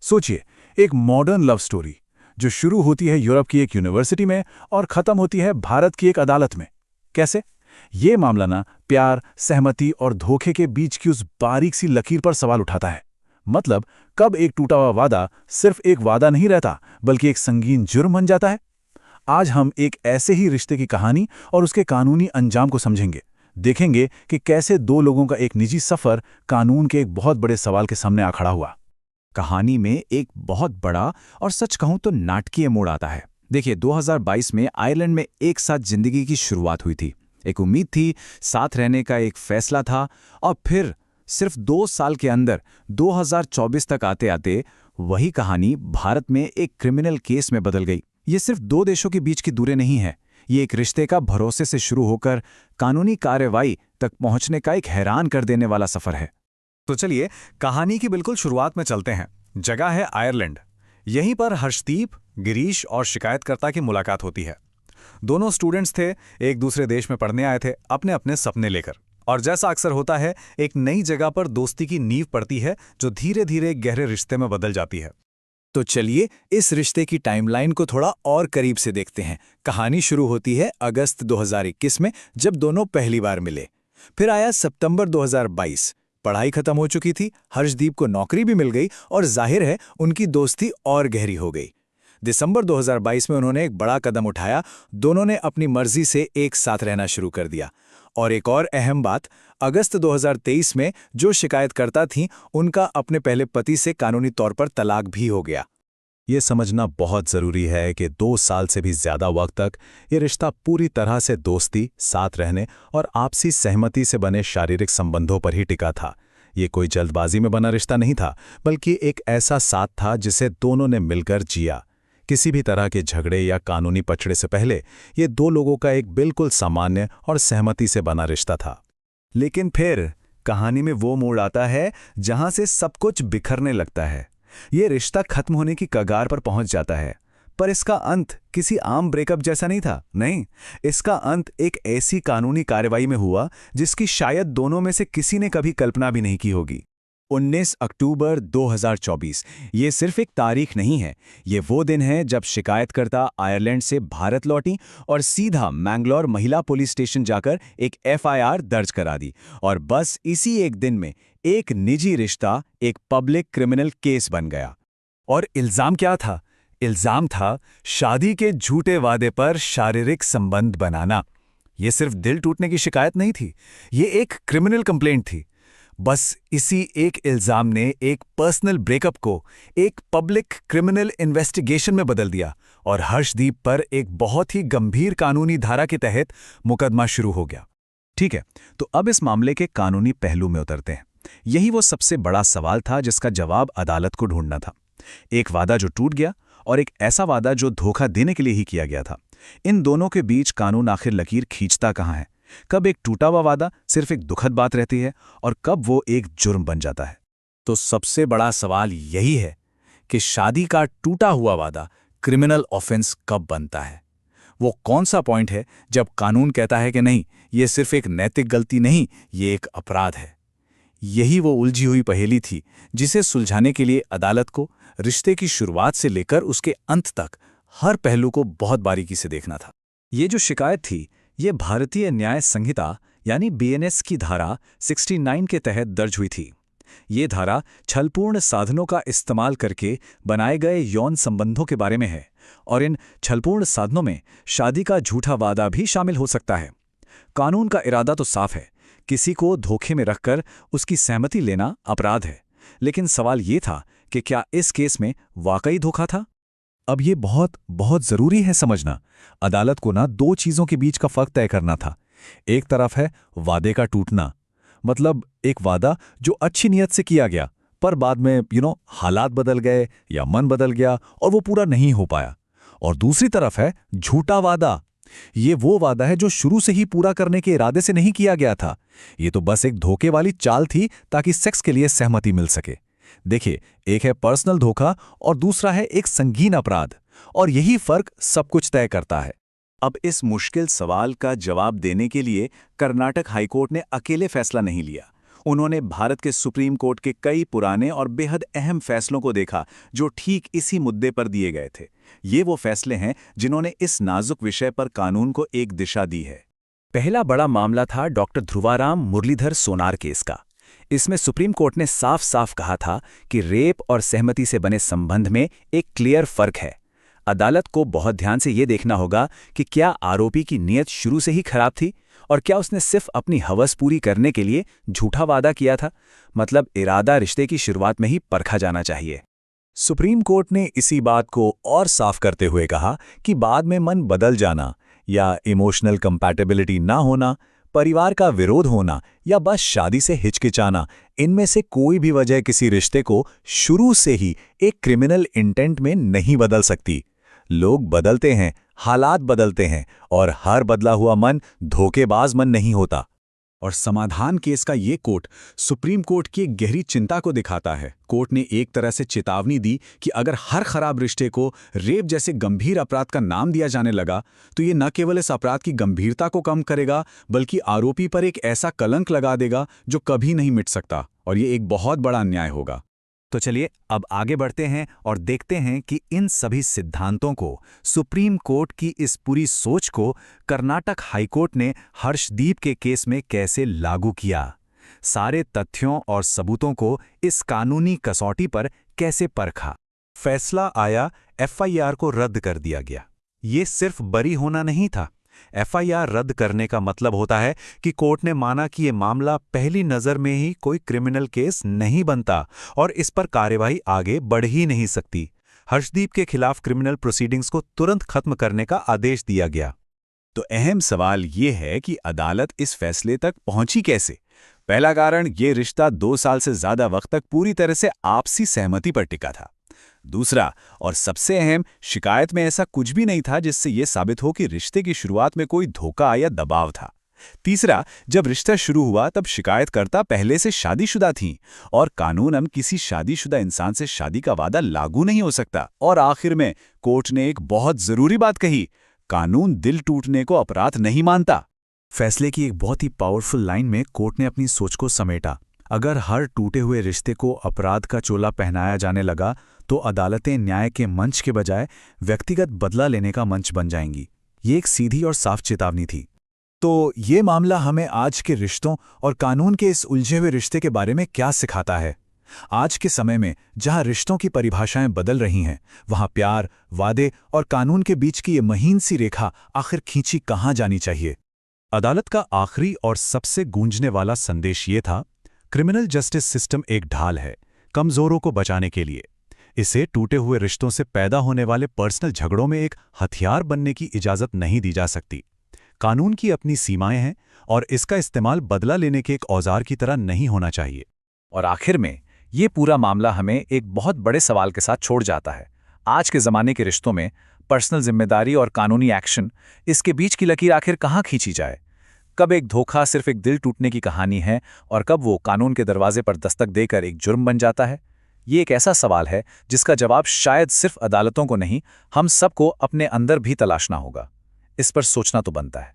सोचिए, एक modern love story जो शुरू होती है यूरोप की एक यूनिवर्सिटी में और खत्म होती है भारत की एक अदालत में। कैसे? ये मामला ना प्यार, सहमति और धोखे के बीच की उस बारीक सी लकीर पर सवाल उठाता है। मतलब, कब एक टूटा हुआ वादा सिर्फ एक वादा नहीं रहता, बल्कि एक संगीन जुर्म बन जाता है। आज हम एक ऐसे ही रिश्ते की कहानी और उसके कानूनी अंजाम को समझेंगे। देखेंगे कि कैसे दो लोगों का एक निजी सफर कानून के एक बहुत बड़े सवाल के सामने आ खड़ा हुआ। कहानी में एक बहुत बड़ा और सच कहूं तो नाटकीय मोड़ आता है। देखिए, 2022 में आयरलैंड में एक साथ जिंदगी की शुरुआत हुई थी। एक उम्मीद थी, साथ रहने का एक फैसला था, और फिर सिर्फ 2 साल के अंदर 2024 तक आते आते वही कहानी भारत में एक क्रिमिनल केस में बदल गई। ये सिर्फ 2 देशों के बीच की दूरी नहीं है, ये एक रिश्ते का भरोसे से शुरू होकर कानूनी कार्रवाई तक पहुंचने का एक हैरान कर देने वाला सफर है। तो चलिए कहानी की बिल्कुल शुरुआत में चलते हैं। जगह है आयरलैंड। यहीं पर हर्षदीप, गिरीश और शिकायतकर्ता की मुलाकात होती है। दोनों स्टूडेंट्स थे, एक दूसरे देश में पढ़ने आए थे अपने अपने सपने लेकर। और जैसा अक्सर होता है, एक नई जगह पर दोस्ती की नींव पड़ती है जो धीरे धीरे एक गहरे रिश्ते में बदल जाती है। तो चलिए इस रिश्ते की टाइमलाइन को थोड़ा और करीब से देखते हैं। कहानी शुरू होती है अगस्त 2021 में, जब दोनों पहली बार मिले। फिर आया सितंबर 2022। पढ़ाई खत्म हो चुकी थी, हर्षदीप को नौकरी भी मिल गई और जाहिर है उनकी दोस्ती और गहरी हो गई। दिसंबर 2022 में उन्होंने एक बड़ा कदम उठाया। दोनों ने अपनी मर्जी से एक साथ रहना शुरू कर दिया। और एक और अहम बात, अगस्त 2023 में जो शिकायतकर्ता थीं, उनका अपने पहले पति से कानूनी तौर पर तलाक भी हो गया। ये समझना बहुत ज़रूरी है कि 2 साल से भी ज़्यादा वक्त तक ये रिश्ता पूरी तरह से दोस्ती, साथ रहने और आपसी सहमति से बने शारीरिक संबंधों पर ही टिका था। ये कोई जल्दबाजी में बना रिश्ता नहीं था, बल्कि एक ऐसा साथ था जिसे दोनों ने मिलकर जिया। किसी भी तरह के झगड़े या कानूनी पचड़े से पहले ये 2 लोगों का एक बिल्कुल सामान्य और सहमति से बना रिश्ता था। लेकिन फिर कहानी में वो मोड़ आता है जहां से सब कुछ बिखरने लगता है। ये रिश्ता खत्म होने की कगार पर पहुंच जाता है। पर इसका अंत किसी आम ब्रेकअप जैसा नहीं था। नहीं, इसका अंत एक ऐसी कानूनी कार्रवाई में हुआ जिसकी शायद दोनों में से किसी ने कभी कल्पना भी नहीं की होगी। 19 अक्टूबर 2024। ये सिर्फ एक तारीख नहीं है, ये वो दिन है जब शिकायतकर्ता आयरलैंड से भारत लौटी और सीधा मैंगलोर महिला पुलिस स्टेशन जाकर एक एफआईआर दर्ज करा दी। और बस इसी एक दिन में एक निजी रिश्ता एक पब्लिक क्रिमिनल केस बन गया। और इल्जाम क्या था? इल्जाम था शादी के झूठे वादे पर शारीरिक संबंध बनाना। ये सिर्फ दिल टूटने की शिकायत नहीं थी, ये एक क्रिमिनल कंप्लेंट थी। बस इसी एक इल्जाम ने एक पर्सनल ब्रेकअप को एक पब्लिक क्रिमिनल इन्वेस्टिगेशन में बदल दिया और हर्षदीप पर एक बहुत ही गंभीर कानूनी धारा के तहत मुकदमा शुरू हो गया। ठीक है, तो अब इस मामले के कानूनी पहलू में उतरते हैं। यही वो सबसे बड़ा सवाल था जिसका जवाब अदालत को ढूंढना था। एक वादा जो टूट गया और एक ऐसा वादा जो धोखा देने के लिए ही किया गया था। इन दोनों के बीच कानून आखिर लकीर खींचता कहाँ है? कब एक टूटा हुआ वादा सिर्फ एक दुखद बात रहती है और कब वो एक जुर्म बन जाता है? तो सबसे बड़ा सवाल यही है कि शादी का टूटा हुआ वादा क्रिमिनल ऑफेंस कब बनता है? वो कौन सा पॉइंट है जब कानून कहता है कि नहीं, ये सिर्फ एक नैतिक गलती नहीं, ये एक अपराध है? यही वो उलझी हुई पहेली थी जिसे सुलझाने के लिए अदालत को रिश्ते की शुरुआत से लेकर उसके अंत तक हर पहलू को बहुत बारीकी से देखना था। ये जो शिकायत थी, ये भारतीय न्याय संहिता यानी बीएनएस की धारा 69 के तहत दर्ज हुई थी। ये धारा छलपूर्ण साधनों का इस्तेमाल करके बनाए गए यौन संबंधों के बारे में है और इन छलपूर्ण साधनों में शादी का झूठा वादा भी शामिल हो सकता है। कानून का इरादा तो साफ है, किसी को धोखे में रखकर उसकी सहमति लेना अपराध है। लेकिन सवाल ये था कि क्या इस केस में वाकई धोखा था? अब ये बहुत ज़रूरी है समझना। अदालत को ना 2 चीज़ों के बीच का फ़र्क तय करना था। एक तरफ है वादे का टूटना, मतलब एक वादा जो अच्छी नीयत से किया गया पर बाद में हालात बदल गए या मन बदल गया और वो पूरा नहीं हो पाया। और दूसरी तरफ है झूठा वादा। ये वो वादा है जो शुरू से ही पूरा करने के इरादे से नहीं किया गया था। ये तो बस एक धोखे वाली चाल थी ताकि सेक्स के लिए सहमति मिल सके। देखिए, एक है पर्सनल धोखा और दूसरा है एक संगीन अपराध, और यही फर्क सब कुछ तय करता है। अब इस मुश्किल सवाल का जवाब देने के लिए कर्नाटक हाईकोर्ट ने अकेले फैसला नहीं लिया। उन्होंने भारत के सुप्रीम कोर्ट के कई पुराने और बेहद अहम फैसलों को देखा जो ठीक इसी मुद्दे पर दिए गए थे। ये वो फैसले हैं जिन्होंने इस नाजुक विषय पर कानून को एक दिशा दी है। पहला बड़ा मामला था डॉक्टर ध्रुवाराम मुरलीधर सोनार केस का। इसमें सुप्रीम कोर्ट ने साफ साफ कहा था कि रेप और सहमति से बने संबंध में एक क्लियर फर्क है। अदालत को बहुत ध्यान से ये देखना होगा कि क्या आरोपी की नीयत शुरू से ही खराब थी और क्या उसने सिर्फ अपनी हवस पूरी करने के लिए झूठा वादा किया था। मतलब इरादा रिश्ते की शुरुआत में ही परखा जाना चाहिए। सुप्रीम कोर्ट ने इसी बात को और साफ करते हुए कहा कि बाद में मन बदल जाना या इमोशनल कंपैटिबिलिटी ना होना, परिवार का विरोध होना या बस शादी से हिचकिचाना, इनमें से कोई भी वजह किसी रिश्ते को शुरू से ही एक क्रिमिनल इंटेंट में नहीं बदल सकती। लोग बदलते हैं, हालात बदलते हैं और हर बदला हुआ मन धोखेबाज मन नहीं होता। और समाधान केस का ये कोर्ट सुप्रीम कोर्ट की एक गहरी चिंता को दिखाता है। कोर्ट ने एक तरह से चेतावनी दी कि अगर हर खराब रिश्ते को रेप जैसे गंभीर अपराध का नाम दिया जाने लगा तो ये न केवल इस अपराध की गंभीरता को कम करेगा बल्कि आरोपी पर एक ऐसा कलंक लगा देगा जो कभी नहीं मिट सकता, और ये एक बहुत बड़ा अन्याय होगा। तो चलिए अब आगे बढ़ते हैं और देखते हैं कि इन सभी सिद्धांतों को, सुप्रीम कोर्ट की इस पूरी सोच को कर्नाटक हाईकोर्ट ने हर्षदीप के केस में कैसे लागू किया। सारे तथ्यों और सबूतों को इस कानूनी कसौटी पर कैसे परखा। फैसला आया, एफआईआर को रद्द कर दिया गया। ये सिर्फ बरी होना नहीं था। एफआईआर रद्द करने का मतलब होता है कि कोर्ट ने माना कि ये मामला पहली नज़र में ही कोई क्रिमिनल केस नहीं बनता और इस पर कार्यवाही आगे बढ़ ही नहीं सकती। हर्षदीप के खिलाफ क्रिमिनल प्रोसीडिंग्स को तुरंत खत्म करने का आदेश दिया गया। तो अहम सवाल ये है कि अदालत इस फैसले तक पहुंची कैसे। पहला कारण, ये रिश्ता 2 साल से ज्यादा वक्त तक पूरी तरह से आपसी सहमति पर टिका था। दूसरा और सबसे अहम, शिकायत में ऐसा कुछ भी नहीं था जिससे यह साबित हो कि रिश्ते की शुरुआत में कोई धोखा या दबाव था। तीसरा, जब रिश्ता शुरू हुआ तब शिकायतकर्ता पहले से शादीशुदा थीं और कानूनन किसी शादीशुदा इंसान से शादी का वादा लागू नहीं हो सकता। और आखिर में कोर्ट ने एक बहुत जरूरी बात कही, कानून दिल टूटने को अपराध नहीं मानता। फैसले की एक बहुत ही पावरफुल लाइन में कोर्ट ने अपनी सोच को समेटा। अगर हर टूटे हुए रिश्ते को अपराध का चोला पहनाया जाने लगा तो अदालतें न्याय के मंच के बजाय व्यक्तिगत बदला लेने का मंच बन जाएंगी। ये एक सीधी और साफ चेतावनी थी। तो ये मामला हमें आज के रिश्तों और कानून के इस उलझे हुए रिश्ते के बारे में क्या सिखाता है। आज के समय में जहां रिश्तों की परिभाषाएं बदल रही हैं, वहां प्यार, वादे और कानून के बीच की ये महीन सी रेखा आखिर खींची कहां जानी चाहिए। अदालत का आखिरी और सबसे गूंजने वाला संदेश ये था, क्रिमिनल जस्टिस सिस्टम एक ढाल है कमजोरों को बचाने के लिए। इसे टूटे हुए रिश्तों से पैदा होने वाले पर्सनल झगड़ों में एक हथियार बनने की इजाजत नहीं दी जा सकती। कानून की अपनी सीमाएं हैं और इसका इस्तेमाल बदला लेने के एक औजार की तरह नहीं होना चाहिए। और आखिर में ये पूरा मामला हमें एक बहुत बड़े सवाल के साथ छोड़ जाता है। आज के ज़माने के रिश्तों में पर्सनल जिम्मेदारी और कानूनी एक्शन, इसके बीच की लकीर आखिर कहाँ खींची जाए। कब एक धोखा सिर्फ एक दिल टूटने की कहानी है और कब वो कानून के दरवाजे पर दस्तक देकर एक जुर्म बन जाता है। ये एक ऐसा सवाल है जिसका जवाब शायद सिर्फ अदालतों को नहीं, हम सबको अपने अंदर भी तलाशना होगा। इस पर सोचना तो बनता है।